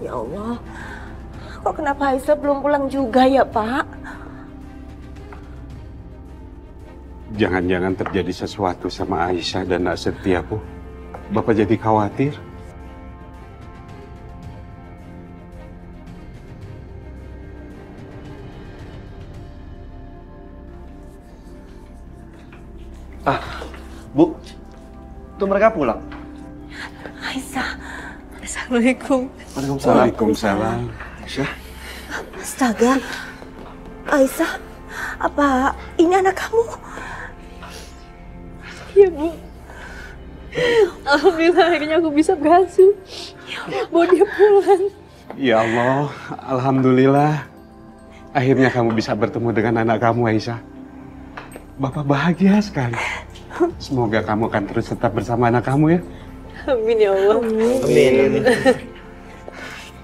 Ya Allah, kok kenapa Aisyah belum pulang juga ya, Pak? Jangan-jangan terjadi sesuatu sama Aisyah dan Nak Setia, Bu. Bapak jadi khawatir. Bu, tuh mereka pulang. Aisyah. Assalamualaikum. Waalaikumsalam. Aisyah. Astaga. Aisyah, apa ini anak kamu? Iya, Bu. Alhamdulillah akhirnya aku bisa berhasil bawa dia pulang. Ya Allah, alhamdulillah. Akhirnya kamu bisa bertemu dengan anak kamu, Aisyah. Bapak bahagia sekali. Semoga kamu akan terus tetap bersama anak kamu ya. Amin ya Allah. Amin.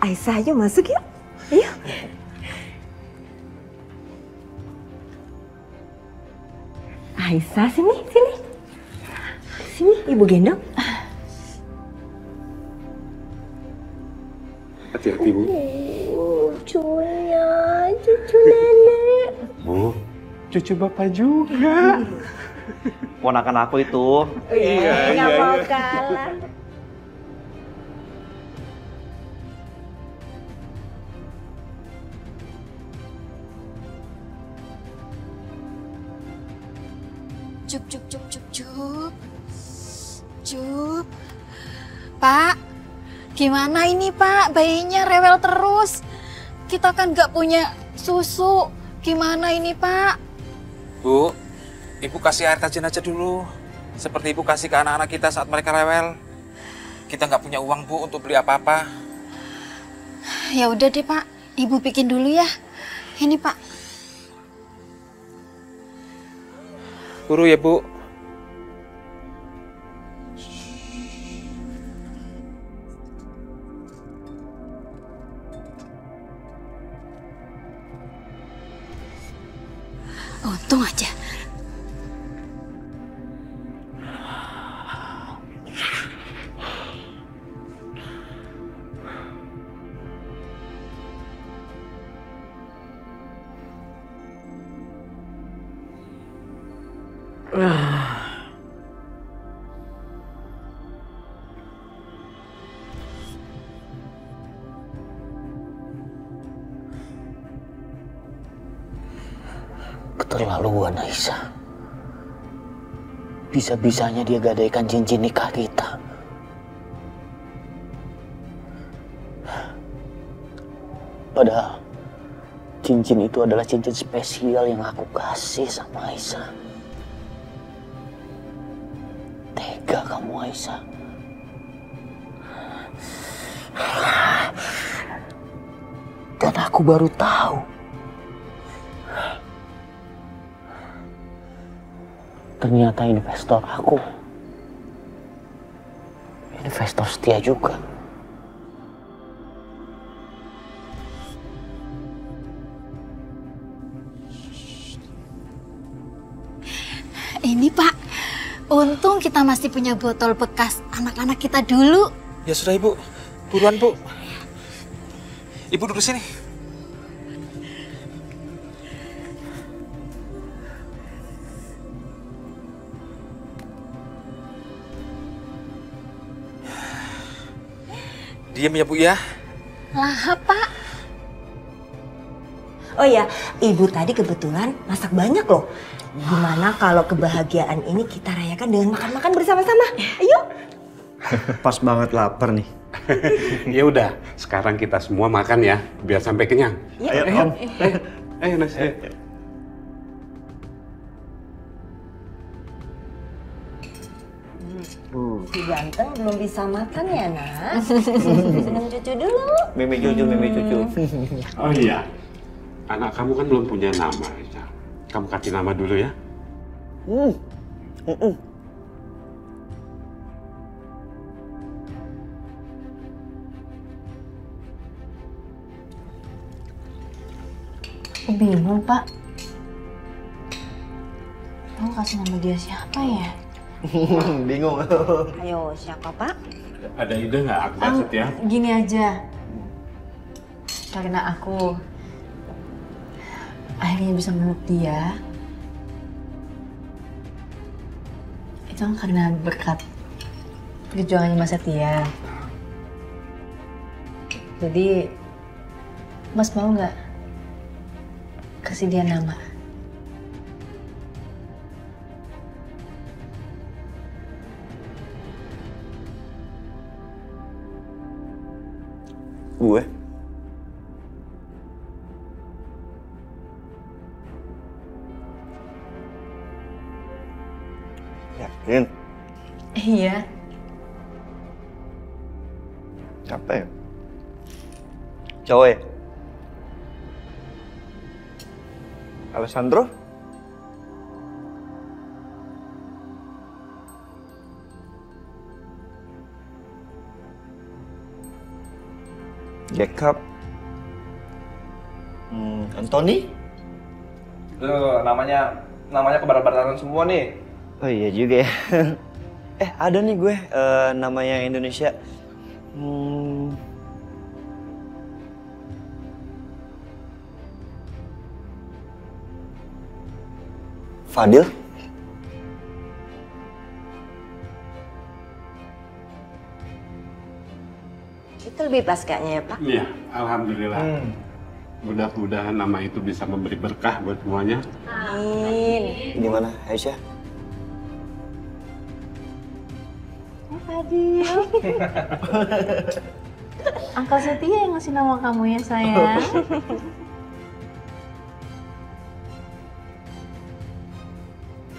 Aisyah, ayo masuk yuk. Ayo. Aisyah, sini. Sini, Ibu gendong. Hati-hati, Bu. Cucu nenek. Bu, cucu Bapak juga. Ponakan aku itu. Nggak mau kalah. Cup. Pak, gimana ini Pak? Bayinya rewel terus. Kita kan nggak punya susu. Gimana ini Pak? Bu, Ibu kasih air tajin aja dulu. Seperti Ibu kasih ke anak-anak kita saat mereka rewel. Kita nggak punya uang, Bu, untuk beli apa-apa. Ya udah deh Pak, Ibu bikin dulu ya. Ini Pak. Buru ya, Bu. Untung aja. Keterlaluan Aisyah. Bisa-bisanya dia gadaikan cincin nikah kita. Padahal cincin itu adalah cincin spesial yang aku kasih sama Aisyah. Tega kamu Aisyah. Dan aku baru tahu ternyata investor aku, investor setia juga. Ini Pak, untung kita masih punya botol bekas anak-anak kita dulu. Ya sudah, Ibu. Buruan, Bu. Ibu duduk sini. Diam ya, Bu ya. Lah, Pak. Oh ya, Ibu tadi kebetulan masak banyak loh. Gimana kalau kebahagiaan ini kita rayakan dengan makan-makan bersama-sama? Ayo. Pas banget lapar nih. Ya udah, sekarang kita semua makan ya, biar sampai kenyang. Ayo, Om. Ayo, Nas. Ayo. Si ganteng belum bisa makan ya, Nas? Senang cucu dulu. Mimi cucu. Oh iya, anak kamu kan belum punya nama, Aisyah. Kamu kasih nama dulu ya. Aku bingung, Pak. Kamu kasih nama dia siapa ya? Bingung. Ayo, siapa Pak? Ada ide nggak, Akbar Setia? Gini aja. karena aku akhirnya bisa meluk dia, itu kan karena berkat perjuangannya Mas Setia. Jadi, Mas mau nggak kasih dia nama? Gue? Yakin? Iya. Apa ya? Cowok ya? Alessandro? Jacob? Anthony? Tuh, namanya kebarat-baratan semua nih. Oh iya juga ya. Ada nih gue namanya Indonesia. Fadil? Itu lebih pas kayaknya ya Pak. Iya, alhamdulillah. Mudah-mudahan nama itu bisa memberi berkah buat semuanya. Amin. Gimana, Aisyah? Fadil. Uncle Setia yang ngasih nama kamu ya sayang.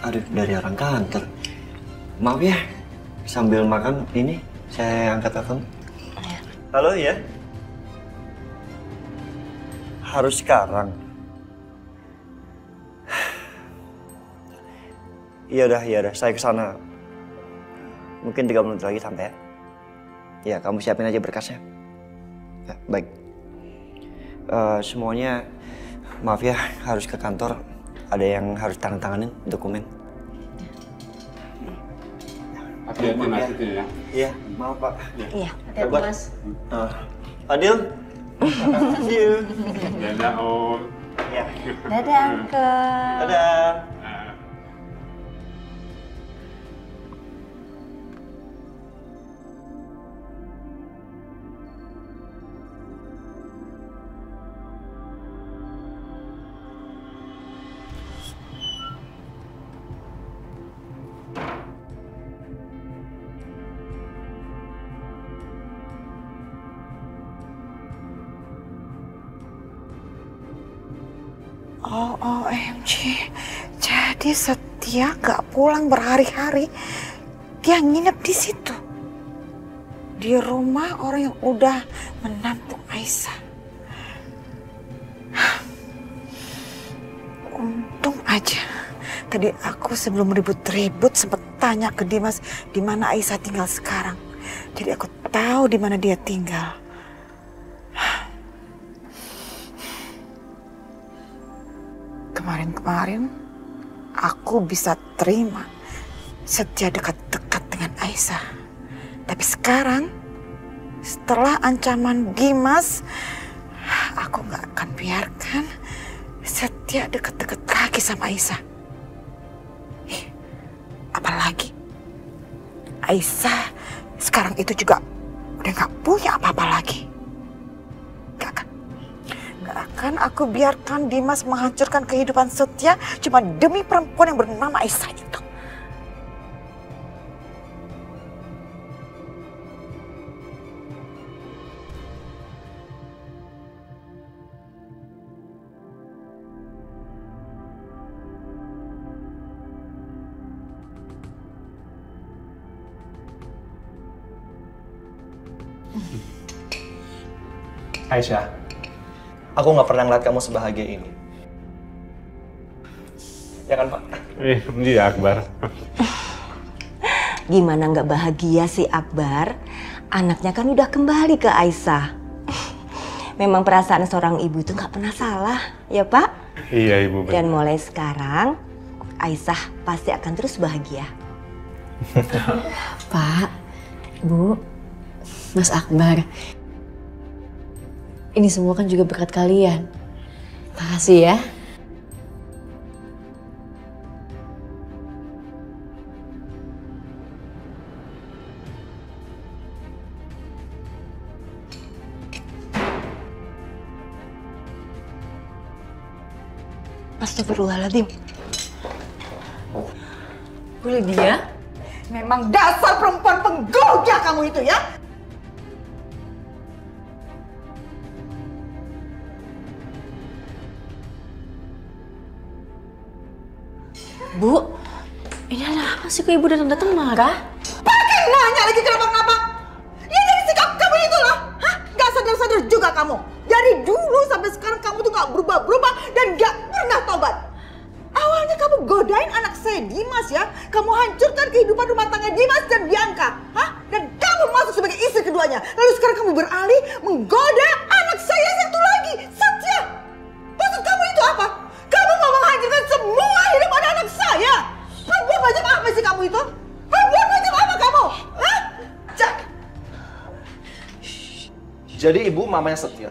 Aduh, dari orang kantor. Maaf ya, sambil makan ini saya angkat telepon. Halo ya? Harus sekarang? Iya udah, saya kesana. Mungkin 3 menit lagi sampai ya. Ya, kamu siapin aja berkasnya. Ya, baik. Semuanya, maaf ya, harus ke kantor. Ada yang harus tanganin dokumen. Hati-hati nasibnya ya. Iya, maaf Pak. Iya. Hati-hati Mas. Fadil? See you. Dadah, Om. Ya. Dadah Uncle. Dadah. Oh, OMG. Jadi Setia gak pulang berhari-hari. Dia nginep di situ. Di rumah orang yang udah menampung Aisyah. Untung aja. Tadi aku sebelum ribut-ribut sempat tanya ke Dimas di mana Aisyah tinggal sekarang. Jadi aku tahu di mana dia tinggal. Kemarin aku bisa terima Setia dekat-dekat dengan Aisyah. Tapi sekarang, setelah ancaman Dimas, aku gak akan biarkan Setia dekat-dekat lagi sama Aisyah. Apalagi Aisyah sekarang itu juga udah gak punya apa-apa lagi. Gak akan aku biarkan Dimas menghancurkan kehidupan Setia cuma demi perempuan yang bernama Aisyah itu. Aisyah, aku nggak pernah ngeliat kamu sebahagia ini. Ya kan, Pak? Iya, Akbar. Gimana nggak bahagia sih Akbar? Anaknya kan udah kembali ke Aisyah. Memang perasaan seorang ibu itu nggak pernah salah, ya Pak? Iya, Ibu. Dan mulai sekarang, Aisyah pasti akan terus bahagia. Pak, Bu, Mas Akbar. Ini semua kan juga berkat kalian. Makasih ya. Astagfirullahaladzim. Bu Lydia? Memang dasar perempuan penggoda kamu itu ya. Bu, ini ada apa sih kok ibu datang-datang marah? Pakai nanya lagi kenapa-kenapa. Ya dari sikap kamu itulah. Hah? Gak sadar-sadar juga kamu. Dari dulu sampai sekarang kamu tuh gak berubah-berubah dan gak pernah tobat. Awalnya kamu godain anak saya Dimas ya. Kamu hancurkan kehidupan rumah tangga Dimas dan Bianca. Hah? Dan kamu masuk sebagai istri keduanya. Lalu sekarang kamu beralih menggoda anak saya satu lagi, Satya. Maksud kamu itu apa? Kamu mau menghancurkan semua hidup anak saya. Perempuan macam apa sih kamu itu? Perempuan macam apa kamu? Hah? Jadi ibu mamanya Setia.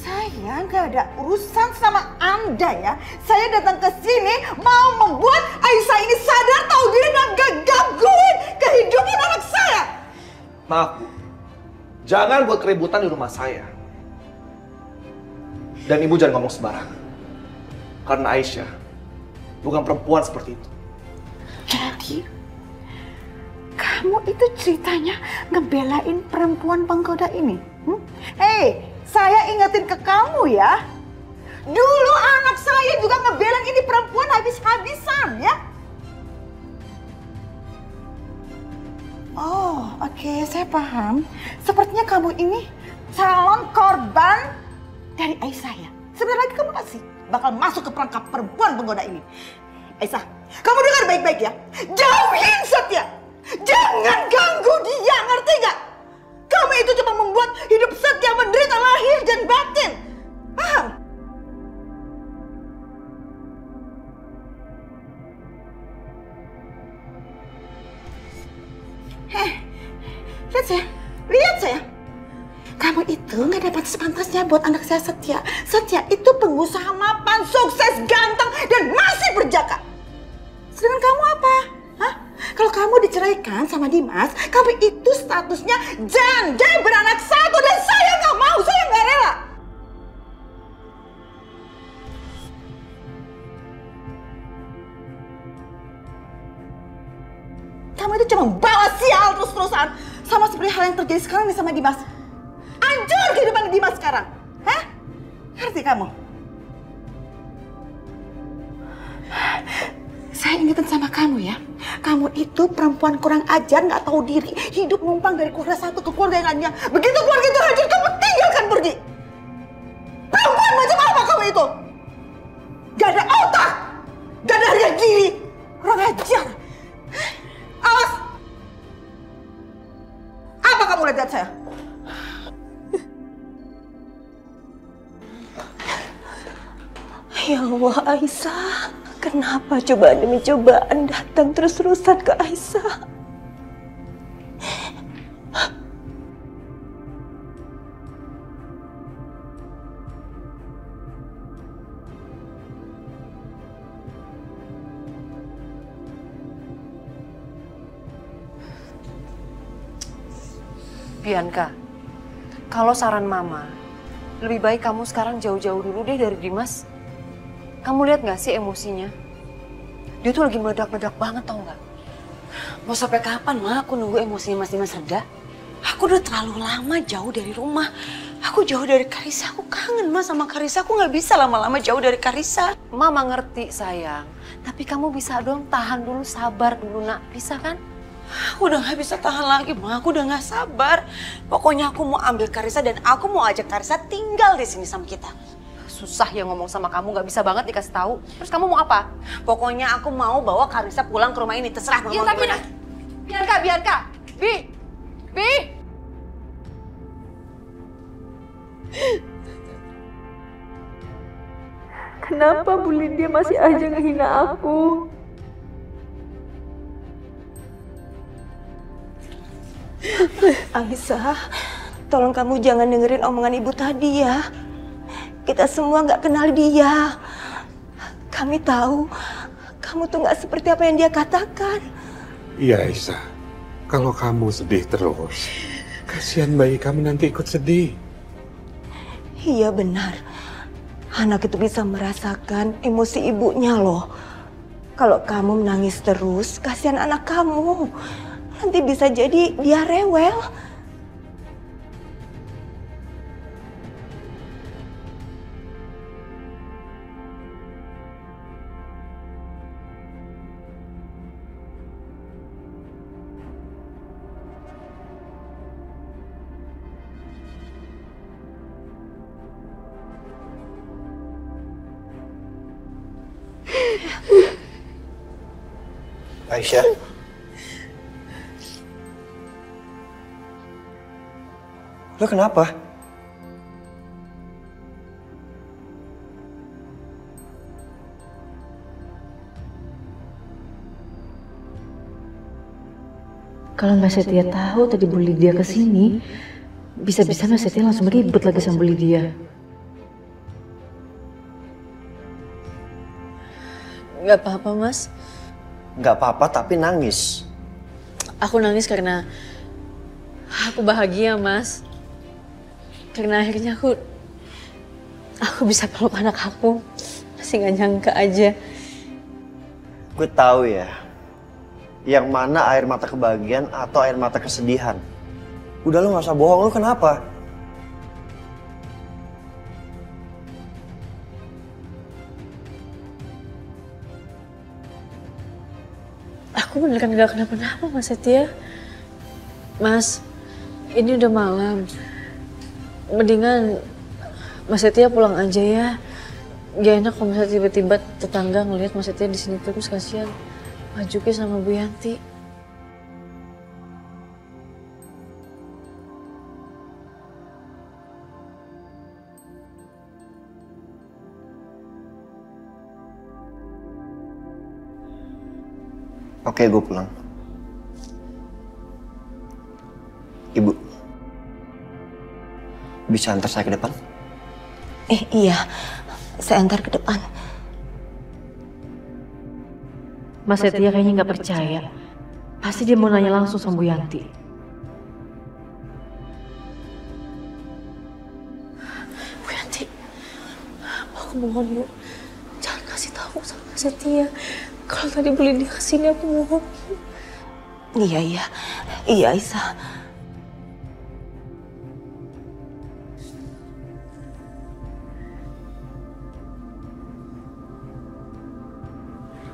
Saya nggak ada urusan sama Anda ya. Saya datang ke sini mau membuat Aisyah ini sadar, tahu diri dan gak gangguin kehidupan anak saya. Maaf Bu, jangan buat keributan di rumah saya. Dan ibu jangan ngomong sembarangan. Karena Aisyah bukan perempuan seperti itu. Jadi, kamu itu ceritanya ngebelain perempuan penggoda ini? Hei, saya ingetin ke kamu ya. Dulu anak saya juga ngebelain ini perempuan habis-habisan ya. Oh, oke, saya paham. Sepertinya kamu ini calon korban dari Aisyah ya. Sebentar lagi kamu pasti bakal masuk ke perangkap perempuan penggoda ini. Aisyah, kamu dengar baik-baik ya. Jauhin Satya. Jangan ganggu dia, ngerti gak? Kamu itu cuma membuat hidup Satya menderita lahir dan batin. Paham? Lihat saya. Kamu itu nggak dapat sepantasnya buat anak saya Satya. Satya itu pengusaha mapan, sukses, ganteng, dan masih berjaka. Sedangkan kamu apa? Hah? Kalau kamu diceraikan sama Dimas, kamu itu statusnya janda beranak satu dan saya nggak mau, saya nggak rela. Kamu itu cuma bawa sial terus-terusan, sama seperti hal yang terjadi sekarang nih sama Dimas. Hancur kehidupan Dimas sekarang, hah? Ngerti kamu? Saya ingetin sama kamu ya, kamu itu perempuan kurang ajar, nggak tahu diri, hidup numpang dari keluarga satu ke keluarga yang lainnya. Begitu keluarga itu hancur, kamu tinggalkan pergi. Perempuan macam apa kamu itu? Gak ada otak, gak ada harga diri, kurang ajar. Awas! Apa kamu lihat saya? Ya Allah, Aisyah. Kenapa cobaan demi cobaan datang terus-terusan ke Aisyah? Bianca, kalau saran Mama, lebih baik kamu sekarang jauh-jauh dulu deh dari Dimas. Kamu lihat gak sih emosinya? Dia tuh lagi meledak-meledak banget, tau gak? Mau sampai kapan, Ma? Aku nunggu emosinya Mas Dimas reda. Aku udah terlalu lama jauh dari rumah. Aku jauh dari Karissa. Aku kangen, Ma, sama Karissa. Aku gak bisa lama-lama jauh dari Karissa. Mama ngerti, sayang. Tapi kamu bisa dong tahan dulu, sabar dulu, nak. Bisa kan? Aku udah gak bisa tahan lagi, Ma. Aku udah gak sabar. Pokoknya aku mau ambil Karissa dan aku mau ajak Karissa tinggal di sini sama kita. Susah ya ngomong sama kamu, gak bisa banget dikasih tahu. Terus kamu mau apa? Pokoknya aku mau bawa Karissa pulang ke rumah ini. Terserah Mama mau gimana. Bianca. Bi. Kenapa Bu Lydia masih aja ngehina aku? Aisyah, tolong kamu jangan dengerin omongan ibu tadi ya. Kita semua nggak kenal dia. Kami tahu kamu tuh nggak seperti apa yang dia katakan. Iya Aisyah, kalau kamu sedih terus, kasihan bayi kamu nanti ikut sedih. Iya benar, anak itu bisa merasakan emosi ibunya loh. Kalau kamu menangis terus, kasihan anak kamu. Nanti bisa jadi dia rewel. Aisyah. Lo kenapa? Kalau Mbak Setia tahu tadi Bu Lydia kesini, bisa-bisa Mbak Setia langsung ribut lagi sama Bu Lydia. Gak apa-apa, Mas. Gak apa-apa tapi nangis. Aku nangis karena aku bahagia, Mas. Karena akhirnya aku bisa peluk anak aku. Masih gak nyangka aja. Gue tahu ya, yang mana air mata kebahagiaan atau air mata kesedihan. Udah lo gak usah bohong, lo kenapa? Aku beneran gak kenapa-napa, Mas Setia. Mas, ini udah malam. Mendingan Mas Setia pulang aja ya. Gak enak kalau misalnya tiba-tiba tetangga ngelihat Mas Setia di sini terus, kasihan Pak Juki sama Bu Yanti. Oke, gue pulang. Ibu, bisa antar saya ke depan? Iya, saya antar ke depan. Mas Setia kayaknya nggak percaya. Pasti dia mau nanya langsung sama Bu Yanti. Bu Yanti, aku mohon Bu, jangan kasih tahu sama Mas Setia. Kalau tadi Bu Lydia kesini, aku mohon. Iya Aisyah.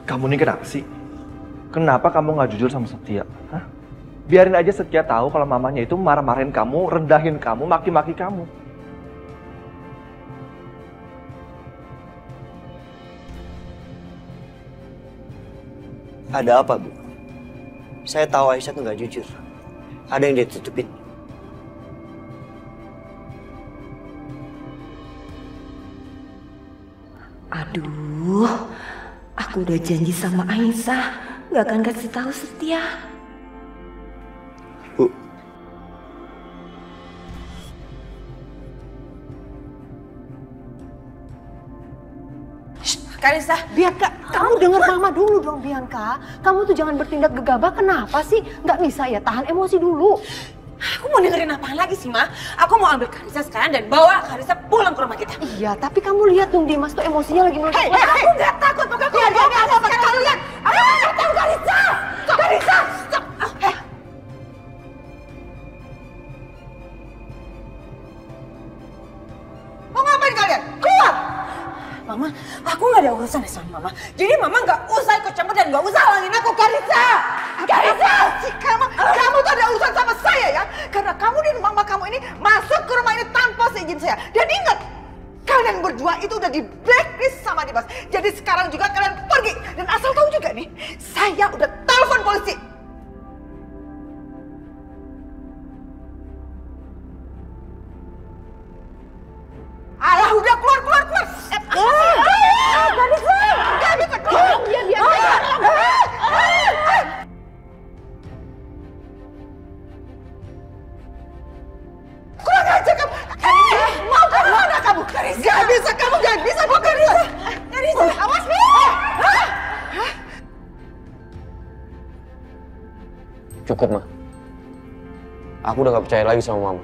Kamu ini kenapa sih? Kenapa kamu nggak jujur sama Setia? Hah? Biarin aja Setia tahu kalau mamanya itu marah-marahin kamu, rendahin kamu, maki-maki kamu. Ada apa, Bu? Saya tahu Aisyah tuh nggak jujur. Ada yang dia tutupin. Aduh, aku udah janji sama Aisyah nggak akan kasih tahu Setia. Bu. Karissa, Bianca, kamu dengar Mama dulu dong, Bianca. Kamu tuh jangan bertindak gegabah. Kenapa sih? Nggak bisa ya, tahan emosi dulu. Aku mau dengerin apaan lagi sih, Ma? Aku mau ambil Karissa sekarang dan bawa Karissa pulang ke rumah kita. Iya, tapi kamu lihat dong, Dimas tuh emosinya lagi meledak. Aku nggak takut, pokoknya aku nggak takut sama kalian. Aku nggak tahu Karissa. Karissa, stop. Mau ngapain kalian? Keluar! Mama, aku nggak ada urusan sama Mama. Jadi Mama nggak usah ikut campur dan nggak usah halangin aku, Karissa. Karissa, kamu tuh ada urusan sama saya ya. Karena kamu dan Mama kamu ini masuk ke rumah ini tanpa seizin saya. Dan ingat, kalian berdua itu udah di blacklist sama Dimas. Jadi sekarang juga kalian pergi. Dan asal tahu juga nih, saya udah telepon polisi. Alah, udah keluar. Gak bisa keluar. Gak bisa, kamu gak bisa, Bu Karissa. Karissa, awas, Bu. Cukup, Ma. Aku udah gak percaya lagi sama Mama.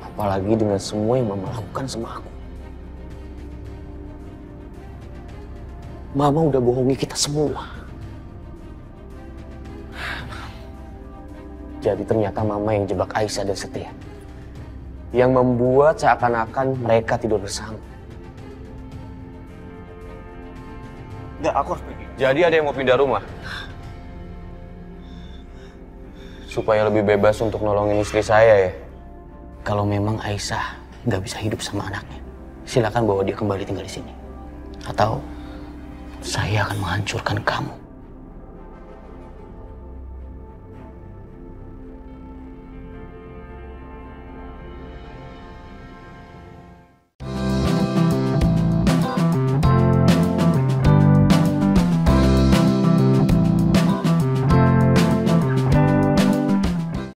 Apalagi dengan semua yang Mama lakukan sama aku. Mama udah bohongi kita semua. Jadi ternyata Mama yang jebak Aisyah dan Setia. Yang membuat seakan-akan mereka tidur bersama. Nggak, aku harus pergi. Jadi ada yang mau pindah rumah? Supaya lebih bebas untuk nolongin istri saya ya? Kalau memang Aisyah nggak bisa hidup sama anaknya, silakan bawa dia kembali tinggal di sini. Atau saya akan menghancurkan kamu.